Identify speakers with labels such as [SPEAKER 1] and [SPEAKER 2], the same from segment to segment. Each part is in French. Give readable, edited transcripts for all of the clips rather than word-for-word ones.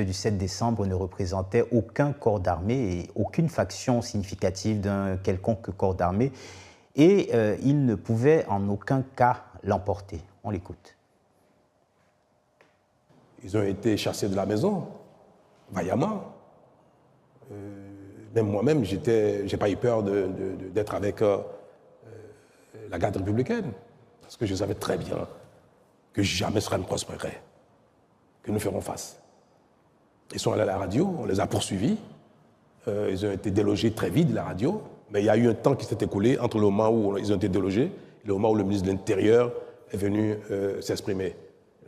[SPEAKER 1] du 7 décembre ne représentait aucun corps d'armée et aucune faction significative d'un quelconque corps d'armée et il ne pouvait en aucun cas l'emporter. On l'écoute.
[SPEAKER 2] Ils ont été chassés de la maison, vaillamment. Même moi-même, je n'ai pas eu peur d'être avec la garde républicaine, parce que je savais très bien que jamais cela ne prospérerait, que nous ferons face. Ils sont allés à la radio, on les a poursuivis, ils ont été délogés très vite de la radio, mais il y a eu un temps qui s'est écoulé entre le moment où ils ont été délogés et le moment où le ministre de l'Intérieur est venu s'exprimer.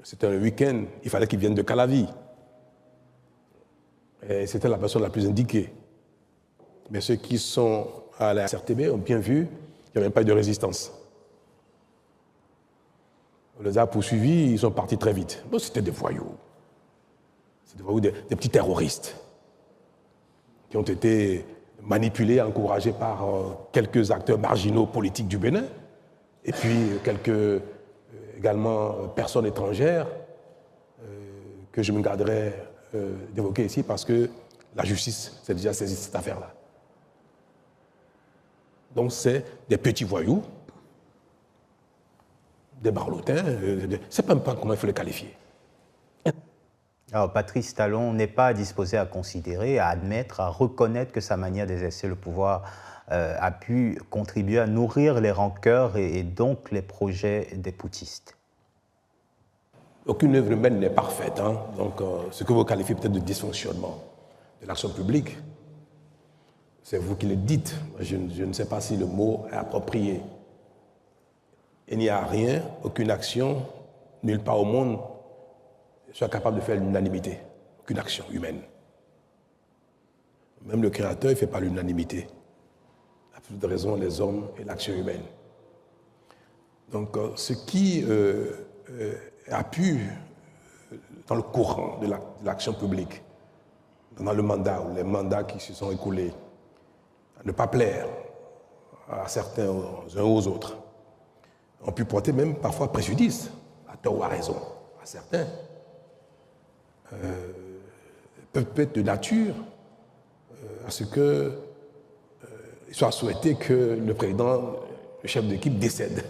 [SPEAKER 2] C'était un week-end, il fallait qu'ils viennent de Calavi. Et c'était la personne la plus indiquée. Mais ceux qui sont à la CRTB ont bien vu qu'il n'y avait pas eu de résistance. On les a poursuivis, ils sont partis très vite. Bon, c'était des voyous. C'était des voyous, des petits terroristes qui ont été manipulés, encouragés par quelques acteurs marginaux politiques du Bénin et puis quelques également personnes étrangères que je me garderai d'évoquer ici parce que la justice s'est déjà saisie de cette affaire-là. Donc c'est des petits voyous, des barlotins, c'est même pas comment il faut les qualifier.
[SPEAKER 1] Alors Patrice Talon n'est pas disposé à considérer, à admettre, à reconnaître que sa manière d'exercer le pouvoir a pu contribuer à nourrir les rancœurs et donc les projets des putschistes.
[SPEAKER 2] Aucune œuvre humaine n'est parfaite, hein? Donc ce que vous qualifiez peut-être de dysfonctionnement de l'action publique, c'est vous qui le dites. Je ne sais pas si le mot est approprié. Il n'y a rien, aucune action, nulle part au monde, soit capable de faire l'unanimité. Aucune action humaine. Même le Créateur ne fait pas l'unanimité. À plus de raison, les hommes et l'action humaine. Donc, ce qui a pu, dans le courant de l'action publique, dans le mandat, ou les mandats qui se sont écoulés, ne pas plaire à certains, aux uns aux autres, ont pu porter même parfois préjudice, à tort ou à raison, à certains, peuvent être de nature à ce qu'il soit souhaité que le président, le chef d'équipe décède.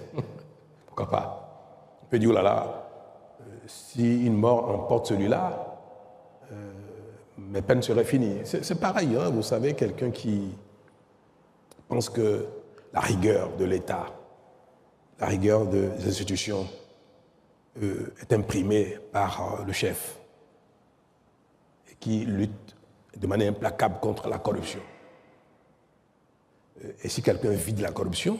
[SPEAKER 2] Pourquoi pas? On peut dire, oh là là, si une mort emporte celui-là, mes peines seraient finies. C'est pareil, hein, vous savez, quelqu'un qui pense que la rigueur de l'État, la rigueur des institutions est imprimée par le chef et qui lutte de manière implacable contre la corruption. Et si quelqu'un vide la corruption,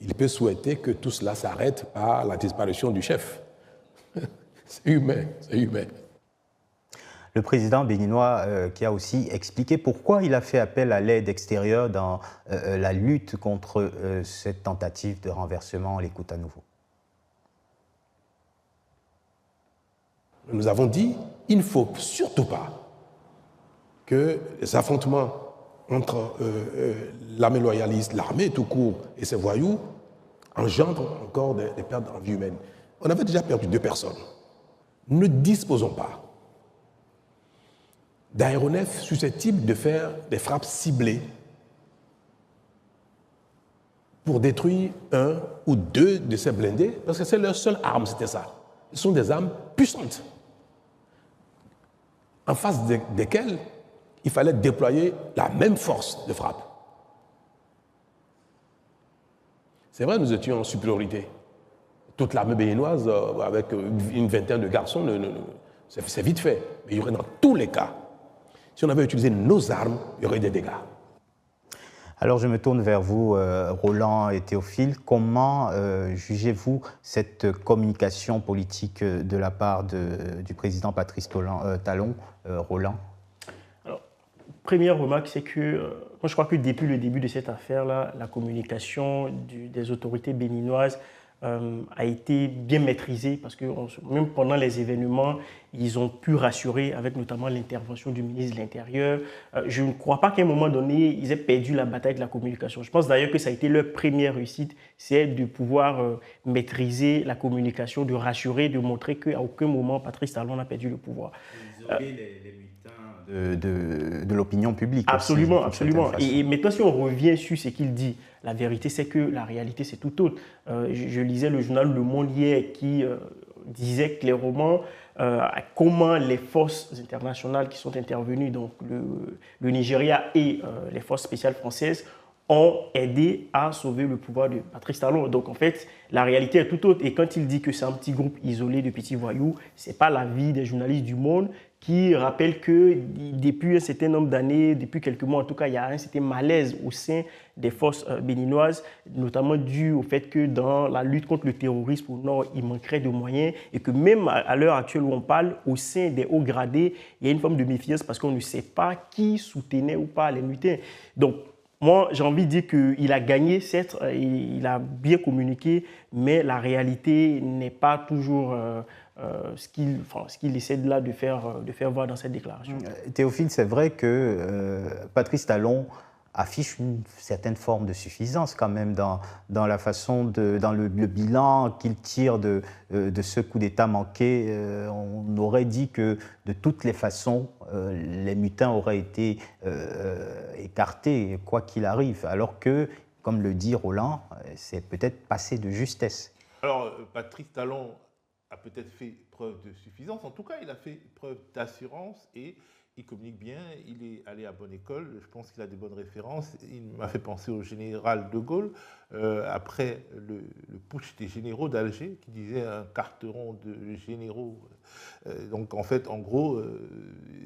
[SPEAKER 2] il peut souhaiter que tout cela s'arrête par la disparition du chef. C'est humain, c'est humain.
[SPEAKER 1] Le président béninois qui a aussi expliqué pourquoi il a fait appel à l'aide extérieure dans la lutte contre cette tentative de renversement. On l'écoute à nouveau.
[SPEAKER 2] Nous avons dit, il ne faut surtout pas que les affrontements entre l'armée loyaliste, l'armée tout court et ses voyous engendrent encore des pertes en vie humaine. On avait déjà perdu 2 personnes. Ne disposons pas d'aéronefs susceptibles de faire des frappes ciblées pour détruire 1 ou 2 de ces blindés, parce que c'est leur seule arme, c'était ça. Ce sont des armes puissantes, en face desquelles il fallait déployer la même force de frappe. C'est vrai, nous étions en supériorité. Toute l'armée béninoise, avec une vingtaine de garçons, c'est vite fait. Mais il y aurait dans tous les cas, si on avait utilisé nos armes, il y aurait des dégâts.
[SPEAKER 1] Alors je me tourne vers vous, Roland et Théophile. Comment jugez-vous cette communication politique de la part du président Patrice Talon, Roland?
[SPEAKER 3] Alors, première remarque, c'est que moi je crois que depuis le début de cette affaire-là, la communication des autorités béninoises a été bien maîtrisée parce que même pendant les événements, ils ont pu rassurer avec notamment l'intervention du ministre de l'Intérieur. Je ne crois pas qu'à un moment donné, ils aient perdu la bataille de la communication. Je pense d'ailleurs que ça a été leur première réussite, c'est de pouvoir maîtriser la communication, de rassurer, de montrer qu'à aucun moment Patrice Talon n'a perdu le pouvoir.
[SPEAKER 1] les mutins de l'opinion publique.
[SPEAKER 3] Absolument,
[SPEAKER 1] aussi,
[SPEAKER 3] absolument. Et maintenant, si on revient sur ce qu'il dit, la vérité, c'est que la réalité, c'est tout autre. Je lisais le journal Le Monde hier qui disait clairement comment les forces internationales qui sont intervenues, donc le Nigeria et les forces spéciales françaises, ont aidé à sauver le pouvoir de Patrice Talon. Donc en fait, la réalité est tout autre. Et quand il dit que c'est un petit groupe isolé de petits voyous, ce n'est pas l'avis des journalistes du Monde qui rappellent que depuis un certain nombre d'années, depuis quelques mois en tout cas, il y a un certain malaise au sein des forces béninoises, notamment dû au fait que dans la lutte contre le terrorisme au nord, il manquerait de moyens et que même à l'heure actuelle où on parle, au sein des hauts gradés, il y a une forme de méfiance parce qu'on ne sait pas qui soutenait ou pas les mutins. Donc, moi, j'ai envie de dire qu'il a gagné, certes, il a bien communiqué, mais la réalité n'est pas toujours ce qu'il essaie de, là, de faire voir dans cette déclaration.
[SPEAKER 1] Théophile, c'est vrai que Patrice Talon affiche une certaine forme de suffisance quand même dans la façon dans le bilan qu'il tire de ce coup d'État manqué. On aurait dit que de toutes les façons, les mutins auraient été écartés, quoi qu'il arrive, alors que, comme le dit Roland, c'est peut-être passé de justesse.
[SPEAKER 4] Alors, Patrice Talon a peut-être fait preuve de suffisance, en tout cas, il a fait preuve d'assurance et il communique bien, il est allé à bonne école, je pense qu'il a des bonnes références. Il m'a fait penser au général de Gaulle, après le putsch des généraux d'Alger, qui disait un carteron de généraux. Donc en fait, en gros,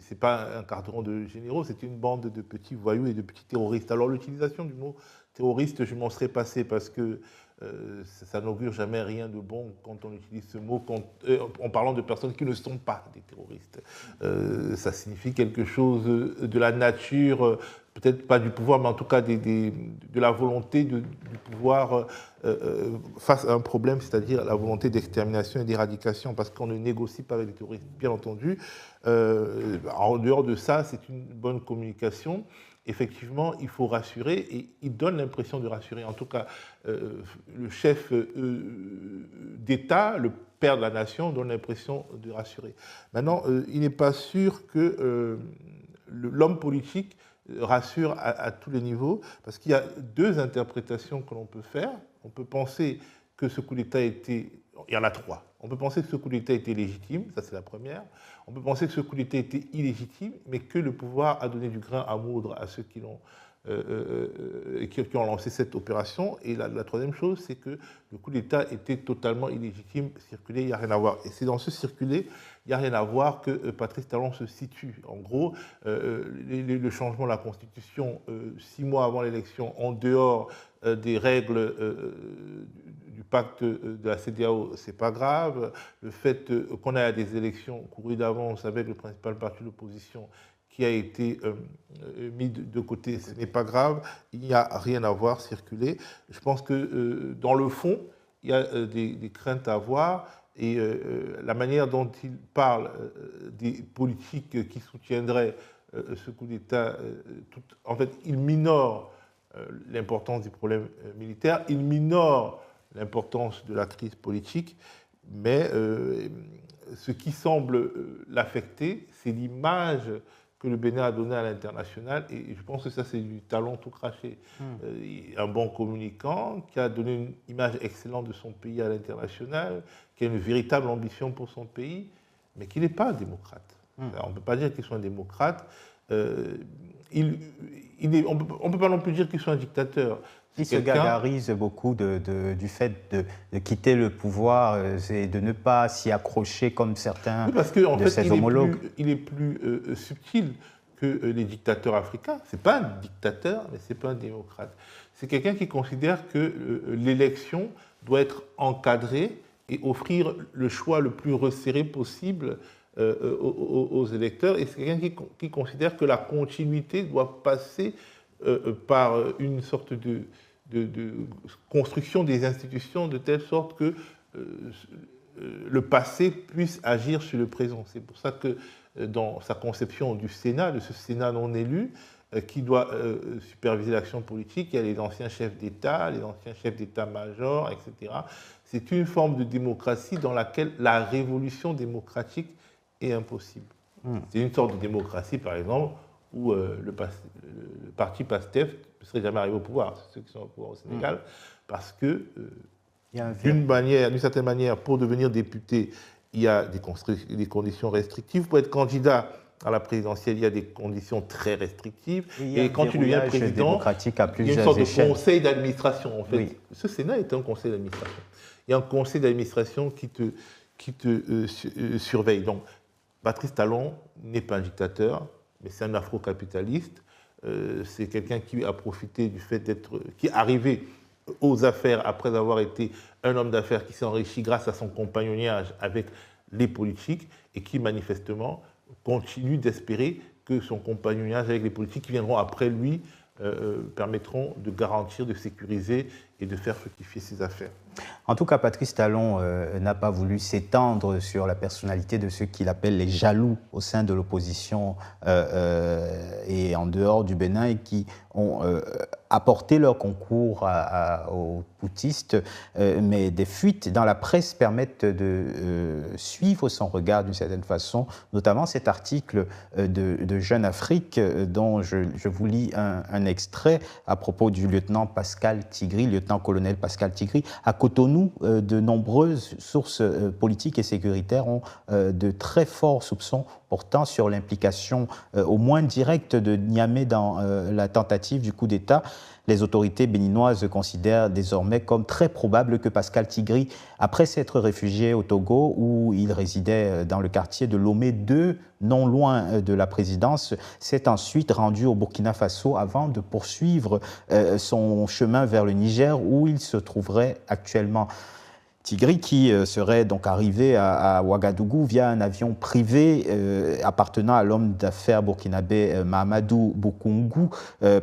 [SPEAKER 4] c'est pas un carteron de généraux, c'est une bande de petits voyous et de petits terroristes. Alors l'utilisation du mot terroriste, je m'en serais passé parce que ça n'augure jamais rien de bon quand on utilise ce mot en parlant de personnes qui ne sont pas des terroristes. Ça signifie quelque chose de la nature, peut-être pas du pouvoir, mais en tout cas de la volonté du pouvoir face à un problème, c'est-à-dire la volonté d'extermination et d'éradication, parce qu'on ne négocie pas avec les terroristes, bien entendu. En dehors de ça, c'est une bonne communication. Effectivement, il faut rassurer, et il donne l'impression de rassurer. En tout cas, le chef d'État, le père de la nation, donne l'impression de rassurer. Maintenant, il n'est pas sûr que l'homme politique rassure à tous les niveaux, parce qu'il y a deux interprétations que l'on peut faire. On peut penser que ce coup d'État était... Il y en a trois. On peut penser que ce coup d'État était légitime, ça c'est la première. On peut penser que ce coup d'État était illégitime, mais que le pouvoir a donné du grain à moudre à ceux qui ont lancé cette opération. Et la troisième chose, c'est que le coup d'État était totalement illégitime, circulé, il n'y a rien à voir. Et c'est dans ce circulé, il n'y a rien à voir que Patrice Talon se situe. En gros, le changement de la Constitution 6 mois avant l'élection, en dehors des règles du pacte de la CEDEAO, c'est pas grave. Le fait qu'on ait des élections courues d'avance avec le principal parti de l'opposition qui a été mis de côté, ce n'est pas grave. Il n'y a rien à voir circuler. Je pense que dans le fond, il y a des craintes à avoir. Et la manière dont il parle des politiques qui soutiendraient ce coup d'État, en fait, il minore l'importance du problème militaire, il minore l'importance de la crise politique, mais ce qui semble l'affecter, c'est l'image que le Bénin a donnée à l'international, et je pense que ça, c'est du talent tout craché. Un bon communicant qui a donné une image excellente de son pays à l'international, qui a une véritable ambition pour son pays, mais qui n'est pas un démocrate. On ne peut pas dire qu'il soit un démocrate. On ne peut pas non plus dire qu'il soit un dictateur.
[SPEAKER 1] Il se gargarise beaucoup du fait de quitter le pouvoir et de ne pas s'y accrocher comme certains de ses homologues.
[SPEAKER 4] Il est plus subtil que les dictateurs africains. Ce n'est pas un dictateur, mais ce n'est pas un démocrate. C'est quelqu'un qui considère que l'élection doit être encadrée et offrir le choix le plus resserré possible aux électeurs. Et c'est quelqu'un qui considère que la continuité doit passer par une sorte de construction des institutions de telle sorte que le passé puisse agir sur le présent. C'est pour ça que dans sa conception du Sénat, de ce Sénat non élu, qui doit superviser l'action politique, il y a les anciens chefs d'État, les anciens chefs d'État-major, etc. C'est une forme de démocratie dans laquelle la révolution démocratique est impossible. C'est une sorte de démocratie, par exemple, où le parti PASTEF ne serait jamais arrivé au pouvoir, ceux qui sont au pouvoir au Sénégal, parce que, d'une certaine manière, pour devenir député, il y a des conditions restrictives. Pour être candidat à la présidentielle, il y a des conditions très restrictives. Et quand tu deviens président, il y a une sorte de conseil d'administration. En fait. Oui. Ce Sénat est un conseil d'administration. Il y a un conseil d'administration qui te surveille. Donc, Patrice Talon n'est pas un dictateur, mais c'est un afro-capitaliste. C'est quelqu'un qui a profité du fait qui est arrivé aux affaires après avoir été un homme d'affaires qui s'est enrichi grâce à son compagnonnage avec les politiques et qui manifestement continue d'espérer que son compagnonnage avec les politiques qui viendront après lui permettront de garantir, de sécuriser et de faire fructifier ses affaires.
[SPEAKER 1] En tout cas, Patrice Talon n'a pas voulu s'étendre sur la personnalité de ceux qu'il appelle les jaloux au sein de l'opposition et en dehors du Bénin et qui ont apporté leur concours aux poutistes, mais des fuites dans la presse permettent de suivre son regard d'une certaine façon, notamment cet article de Jeune Afrique dont je vous lis un extrait à propos du lieutenant Pascal Tigri, lieutenant-colonel Pascal Tigri. À Cotonou, de nombreuses sources politiques et sécuritaires ont de très forts soupçons portant sur l'implication au moins directe de Niamey dans la tentative du coup d'État. Les autorités béninoises considèrent désormais comme très probable que Pascal Tigri, après s'être réfugié au Togo, où il résidait dans le quartier de Lomé 2, non loin de la présidence, s'est ensuite rendu au Burkina Faso avant de poursuivre son chemin vers le Niger, où il se trouverait actuellement. Tigri, qui serait donc arrivé à Ouagadougou via un avion privé appartenant à l'homme d'affaires burkinabé Mahamadou Boukoungou,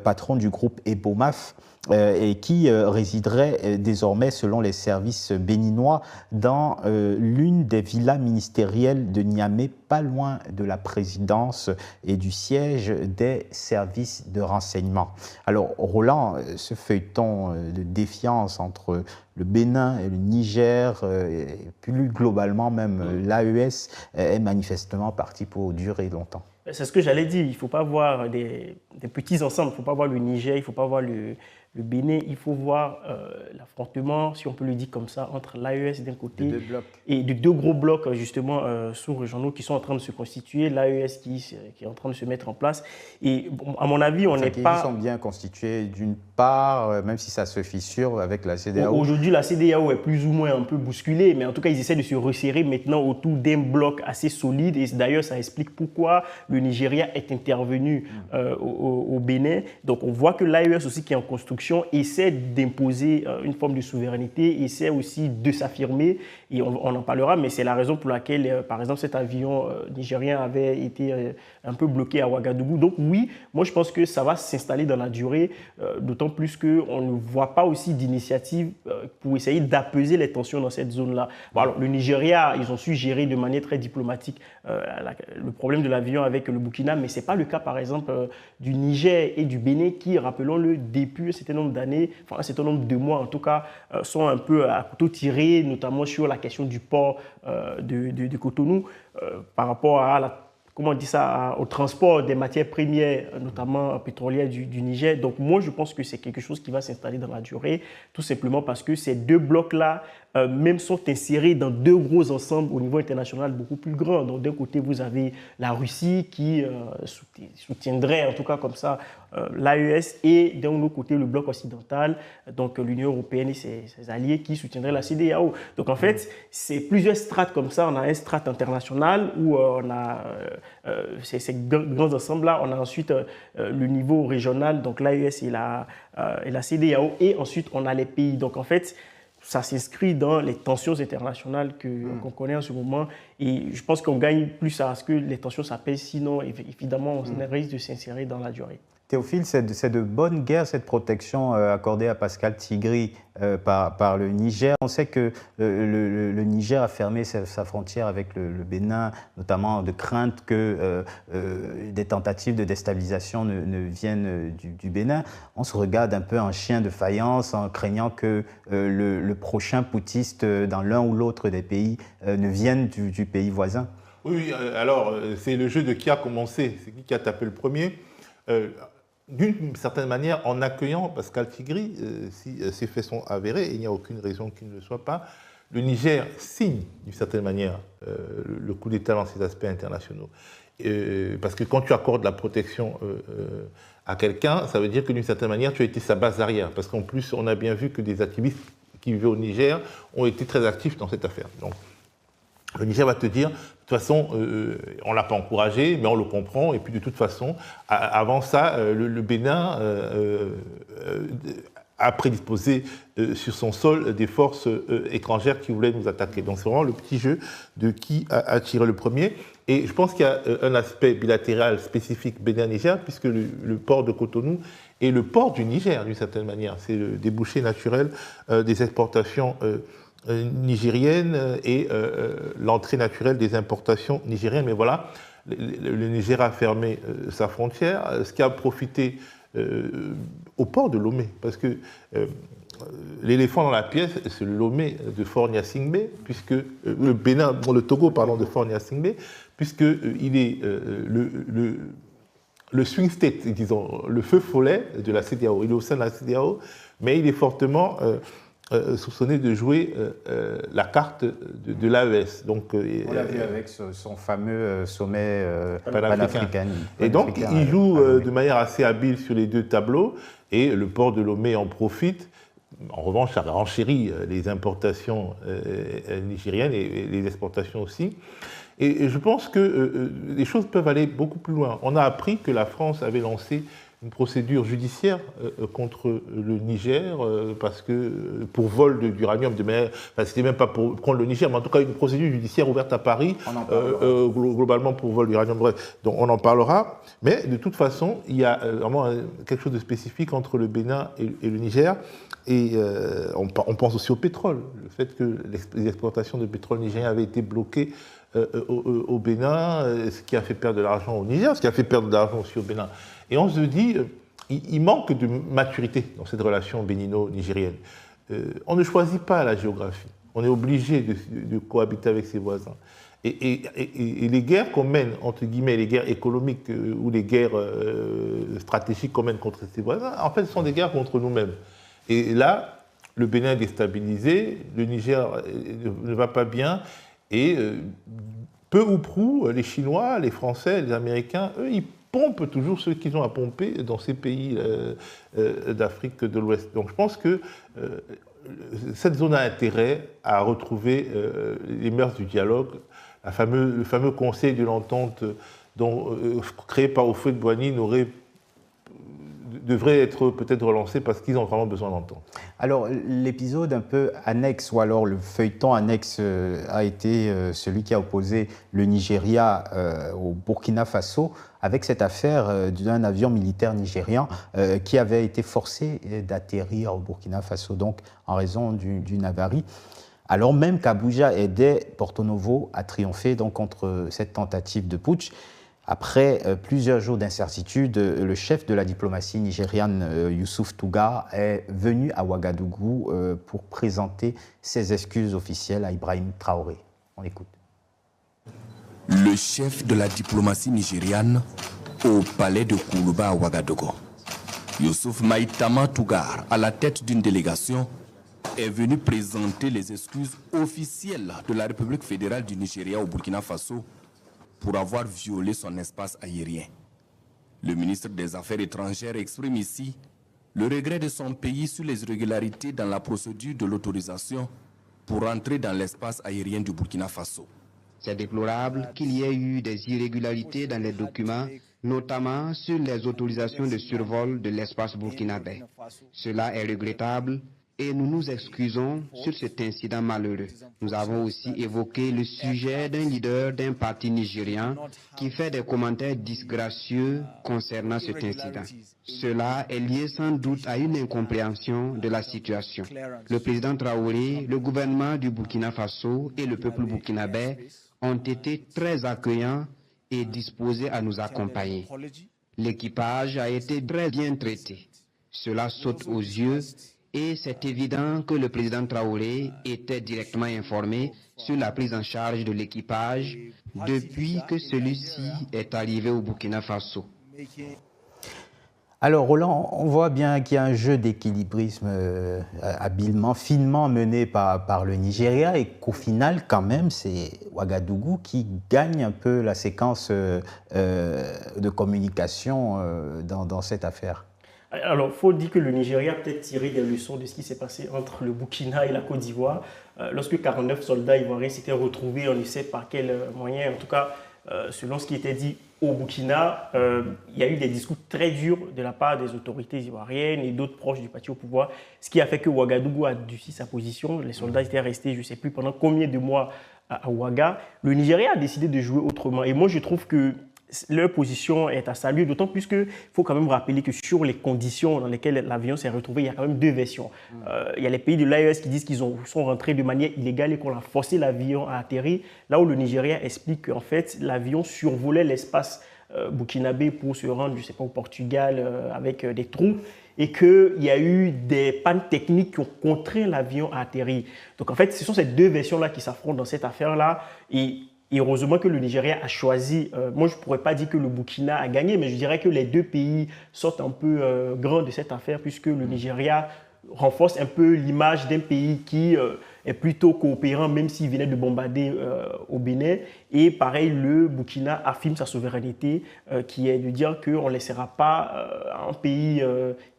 [SPEAKER 1] patron du groupe Ebomaf, et qui résiderait désormais, selon les services béninois, dans l'une des villas ministérielles de Niamey, pas loin de la présidence et du siège des services de renseignement. Alors, Roland, ce feuilleton de défiance entre le Bénin et le Niger, et plus globalement même l'AES, est manifestement parti pour durer longtemps.
[SPEAKER 3] C'est ce que j'allais dire, il ne faut pas voir des petits ensembles, il ne faut pas voir le Niger, il ne faut pas voir le Bénin, il faut voir l'affrontement, si on peut le dire comme ça, entre l'AES d'un côté et de deux gros blocs justement sous-régionaux qui sont en train de se constituer, l'AES qui est en train de se mettre en place. Et bon, à mon avis, on n'est pas...
[SPEAKER 1] Ils sont bien constitués d'une part, même si ça se fissure avec la CEDEAO.
[SPEAKER 3] Aujourd'hui, la CEDEAO est plus ou moins un peu bousculée, mais en tout cas, ils essaient de se resserrer maintenant autour d'un bloc assez solide. Et d'ailleurs, ça explique pourquoi le Nigeria est intervenu au Bénin. Donc, on voit que l'AES aussi, qui est en construction, essaie d'imposer une forme de souveraineté, essaie aussi de s'affirmer, et on en parlera, mais c'est la raison pour laquelle, par exemple, cet avion nigérien avait été un peu bloqué à Ouagadougou. Donc oui, moi je pense que ça va s'installer dans la durée, d'autant plus qu'on ne voit pas aussi d'initiative pour essayer d'apaiser les tensions dans cette zone-là. Bon, alors, le Nigeria, ils ont su gérer de manière très diplomatique le problème de l'avion avec le Burkina, mais ce n'est pas le cas, par exemple, du Niger et du Bénin qui, rappelons-le, depuis un certain nombre d'années, enfin un certain nombre de mois en tout cas, sont un peu à couteau tiré, notamment sur la question du port de Cotonou par rapport à comment on dit ça, au transport des matières premières, notamment pétrolières du Niger. Donc moi, je pense que c'est quelque chose qui va s'installer dans la durée, tout simplement parce que ces deux blocs-là même sont insérés dans deux gros ensembles au niveau international beaucoup plus grands. Donc d'un côté, vous avez la Russie qui soutiendrait, en tout cas comme ça, l'AES, et d'un autre côté, le bloc occidental, donc l'Union européenne et ses alliés qui soutiendraient la CEDEAO. Donc en fait, c'est plusieurs strates comme ça. On a un strate international où on a ces grands ensembles-là. On a ensuite le niveau régional, donc l'AES et la CEDEAO, et ensuite on a les pays. Donc en fait, ça s'inscrit dans les tensions internationales qu'on connaît en ce moment. Et je pense qu'on gagne plus à ce que les tensions s'apaisent, sinon évidemment on risque de s'insérer dans la durée.
[SPEAKER 1] Théophile, c'est de bonne guerre cette protection accordée à Pascal Tigri par le Niger. On sait que le Niger a fermé sa frontière avec le Bénin, notamment de crainte que des tentatives de déstabilisation ne viennent du Bénin. On se regarde un peu en chien de faïence en craignant que le prochain poutiste dans l'un ou l'autre des pays ne vienne du pays voisin.
[SPEAKER 4] Oui, alors c'est le jeu de qui a commencé, c'est qui a tapé le premier. D'une certaine manière, en accueillant Pascal Tigri, si ces faits sont avérés, et il n'y a aucune raison qu'ils ne le soient pas, le Niger signe d'une certaine manière le coup d'État dans ses aspects internationaux. Parce que quand tu accordes la protection à quelqu'un, ça veut dire que d'une certaine manière, tu as été sa base arrière. Parce qu'en plus, on a bien vu que des activistes qui vivaient au Niger ont été très actifs dans cette affaire. Donc, le Niger va te dire, de toute façon, on ne l'a pas encouragé, mais on le comprend, et puis de toute façon, avant ça, le Bénin a prédisposé sur son sol des forces étrangères qui voulaient nous attaquer. Donc c'est vraiment le petit jeu de qui a tiré le premier. Et je pense qu'il y a un aspect bilatéral spécifique Bénin-Niger, puisque le port de Cotonou est le port du Niger, d'une certaine manière. C'est le débouché naturel des exportations nigérienne et l'entrée naturelle des importations nigériennes. Mais voilà, le Niger a fermé sa frontière, ce qui a profité au port de Lomé, parce que l'éléphant dans la pièce, c'est le Lomé de Fort Gnassingbé, puisque le Bénin, le Togo, pardon, de Fort Gnassingbé, puisque il est le swing state, disons, le feu follet de la CEDEAO. Il est au sein de la CEDEAO, mais il est fortement soupçonné de jouer la carte de l'AES. Donc,
[SPEAKER 1] on l'a vu avec son fameux sommet panafricain.
[SPEAKER 4] Et donc, il joue de manière assez habile sur les deux tableaux, et le port de Lomé en profite. En revanche, ça renchérit les importations nigériennes et les exportations aussi. Et je pense que les choses peuvent aller beaucoup plus loin. On a appris que la France avait lancé une procédure judiciaire contre le Niger parce que pour vol d'uranium, enfin, c'était même pas pour contre le Niger, mais en tout cas une procédure judiciaire ouverte à Paris, globalement pour vol d'uranium. Bref, donc on en parlera. Mais de toute façon, il y a vraiment quelque chose de spécifique entre le Bénin et le Niger. Et on pense aussi au pétrole. Le fait que les exportations de pétrole nigérien avaient été bloquées au Bénin, ce qui a fait perdre de l'argent au Niger, ce qui a fait perdre de l'argent aussi au Bénin. Et on se dit, il manque de maturité dans cette relation bénino-nigérienne. On ne choisit pas la géographie. On est obligé de cohabiter avec ses voisins. Et les guerres qu'on mène, entre guillemets, les guerres économiques ou les guerres stratégiques qu'on mène contre ses voisins, en fait, ce sont des guerres contre nous-mêmes. Et là, le Bénin est déstabilisé, le Niger ne va pas bien, et peu ou prou, les Chinois, les Français, les Américains, eux, ils pompent toujours ce qu'ils ont à pomper dans ces pays d'Afrique de l'Ouest. Donc je pense que cette zone a intérêt à retrouver les mœurs du dialogue, le fameux conseil de l'entente créé par Houphouët-Boigny devrait être peut-être relancé parce qu'ils ont vraiment besoin d'entendre.
[SPEAKER 1] Alors, l'épisode un peu annexe, ou alors le feuilleton annexe a été celui qui a opposé le Nigeria au Burkina Faso avec cette affaire d'un avion militaire nigérien qui avait été forcé d'atterrir au Burkina Faso, donc en raison d'une avarie. Alors même qu'Abuja aidait Porto Novo à triompher donc, contre cette tentative de putsch. Après plusieurs jours d'incertitude, le chef de la diplomatie nigériane, Youssouf Touga, est venu à Ouagadougou pour présenter ses excuses officielles à Ibrahim Traoré. On écoute.
[SPEAKER 5] Le chef de la diplomatie nigériane au palais de Koulouba à Ouagadougou, Youssouf Maïtama Tougar, à la tête d'une délégation, est venu présenter les excuses officielles de la République fédérale du Nigeria au Burkina Faso pour avoir violé son espace aérien. Le ministre des Affaires étrangères exprime ici le regret de son pays sur les irrégularités dans la procédure de l'autorisation pour entrer dans l'espace aérien du Burkina Faso.
[SPEAKER 6] C'est déplorable qu'il y ait eu des irrégularités dans les documents, notamment sur les autorisations de survol de l'espace burkinabé. Cela est regrettable et nous nous excusons sur cet incident malheureux. Nous avons aussi évoqué le sujet d'un leader d'un parti nigérien qui fait des commentaires disgracieux concernant cet incident. Cela est lié sans doute à une incompréhension de la situation. Le président Traoré, le gouvernement du Burkina Faso et le peuple burkinabé ont été très accueillants et disposés à nous accompagner. L'équipage a été très bien traité. Cela saute aux yeux Et c'est évident que le président Traoré était directement informé sur la prise en charge de l'équipage depuis que celui-ci est arrivé au Burkina Faso.
[SPEAKER 1] Alors Roland, on voit bien qu'il y a un jeu d'équilibrisme habilement, finement mené par le Nigeria et qu'au final, quand même, c'est Ouagadougou qui gagne un peu la séquence de communication dans cette affaire.
[SPEAKER 3] Alors, il faut dire que le Nigeria a peut-être tiré des leçons de ce qui s'est passé entre le Burkina et la Côte d'Ivoire. Lorsque 49 soldats ivoiriens s'étaient retrouvés, on ne sait par quel moyen, en tout cas, selon ce qui était dit au Burkina, il y a eu des discours très durs de la part des autorités ivoiriennes et d'autres proches du parti au pouvoir, ce qui a fait que Ouagadougou a durci sa position. Les soldats étaient restés, je ne sais plus pendant combien de mois à Ouaga. Le Nigeria a décidé de jouer autrement. Et moi, je trouve que leur position est à saluer, d'autant plus qu'il faut quand même rappeler que sur les conditions dans lesquelles l'avion s'est retrouvé, il y a quand même deux versions. Il y a les pays de l'AES qui disent qu'ils sont rentrés de manière illégale et qu'on a forcé l'avion à atterrir, là où le Nigeria explique qu'en fait, l'avion survolait l'espace burkinabé pour se rendre, je ne sais pas, au Portugal avec des troupes, et qu'il y a eu des pannes techniques qui ont contraint l'avion à atterrir. Donc en fait, ce sont ces deux versions-là qui s'affrontent dans cette affaire-là, et heureusement que le Nigeria a choisi, moi je ne pourrais pas dire que le Burkina a gagné, mais je dirais que les deux pays sortent un peu grands de cette affaire puisque le Nigeria renforce un peu l'image d'un pays qui est plutôt coopérant même s'il venait de bombarder au Bénin. Et pareil, le Burkina affirme sa souveraineté qui est de dire qu'on ne laissera pas un pays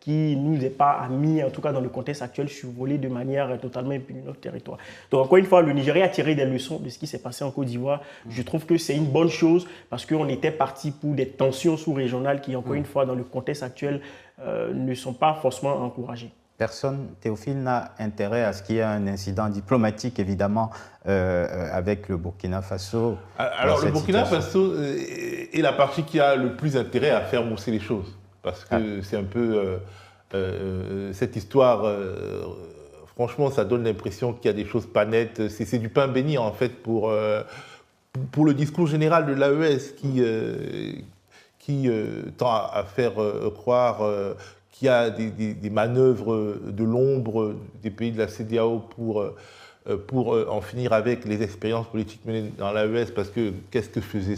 [SPEAKER 3] qui ne nous est pas ami, en tout cas dans le contexte actuel, survoler de manière totalement impunie notre territoire. Donc encore une fois, le Nigeria a tiré des leçons de ce qui s'est passé en Côte d'Ivoire. Je trouve que c'est une bonne chose parce qu'on était parti pour des tensions sous-régionales qui, encore une fois, dans le contexte actuel, ne sont pas forcément encouragées.
[SPEAKER 1] Personne, Théophile, n'a intérêt à ce qu'il y ait un incident diplomatique, évidemment, avec le Burkina Faso.
[SPEAKER 4] Alors, le Burkina Faso est la partie qui a le plus intérêt à faire mousser les choses. Parce que c'est un peu cette histoire, franchement, ça donne l'impression qu'il y a des choses pas nettes. C'est du pain béni, en fait, pour le discours général de l'AES qui tend à faire croire qu'il y a des manœuvres de l'ombre des pays de la CEDEAO pour en finir avec les expériences politiques menées dans l'AES, parce que qu'est-ce que faisait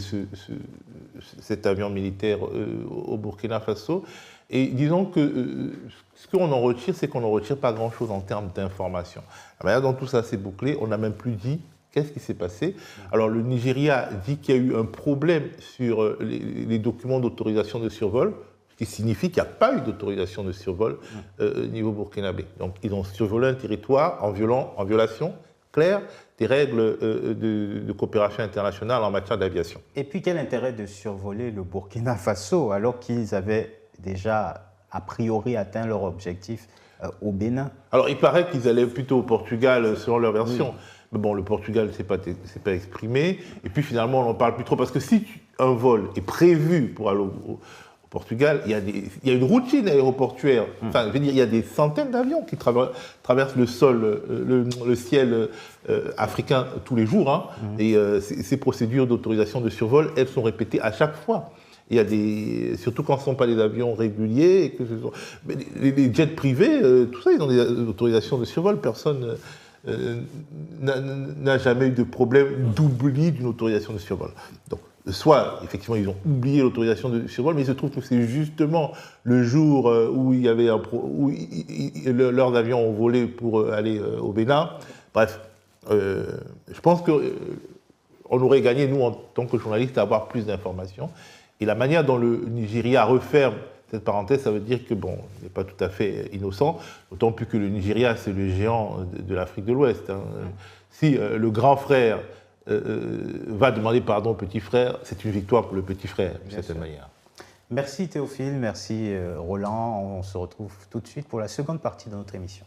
[SPEAKER 4] cet avion militaire au Burkina Faso? Et disons que ce qu'on en retire, c'est qu'on n'en retire pas grand-chose en termes d'information. La manière dont tout ça s'est bouclé, on n'a même plus dit qu'est-ce qui s'est passé. Alors le Nigeria dit qu'il y a eu un problème sur les documents d'autorisation de survol, ce qui signifie qu'il n'y a pas eu d'autorisation de survol au niveau burkinabé. Donc ils ont survolé un territoire en violation claire des règles de coopération internationale en matière d'aviation.
[SPEAKER 1] Et puis quel intérêt de survoler le Burkina Faso alors qu'ils avaient déjà a priori atteint leur objectif au Bénin?
[SPEAKER 4] Alors il paraît qu'ils allaient plutôt au Portugal selon leur version. Oui. Mais bon, le Portugal ne s'est pas exprimé. Et puis finalement, on n'en parle plus trop. Parce que si un vol est prévu pour aller au Portugal, il y a une routine aéroportuaire. Enfin, je veux dire, il y a des centaines d'avions qui traversent le sol, le ciel africain tous les jours. Hein. Et ces procédures d'autorisation de survol, elles sont répétées à chaque fois. Il y a surtout quand ce ne sont pas des avions réguliers, et que les jets privés, tout ça, ils ont des autorisations de survol. Personne n'a jamais eu de problème d'oubli d'une autorisation de survol. Donc, soit, effectivement, ils ont oublié l'autorisation de survol, mais il se trouve que c'est justement le jour où il y avait leurs avions ont volé pour aller au Bénin. Bref, je pense qu'on aurait gagné, nous, en tant que journalistes, à avoir plus d'informations. Et la manière dont le Nigeria referme cette parenthèse, ça veut dire que, bon, il n'est pas tout à fait innocent, d'autant plus que le Nigeria, c'est le géant de l'Afrique de l'Ouest. Hein. Si le grand frère va demander pardon au petit frère, c'est une victoire pour le petit frère, d'une certaine manière.
[SPEAKER 1] Merci Théophile, merci Roland. On se retrouve tout de suite pour la seconde partie de notre émission.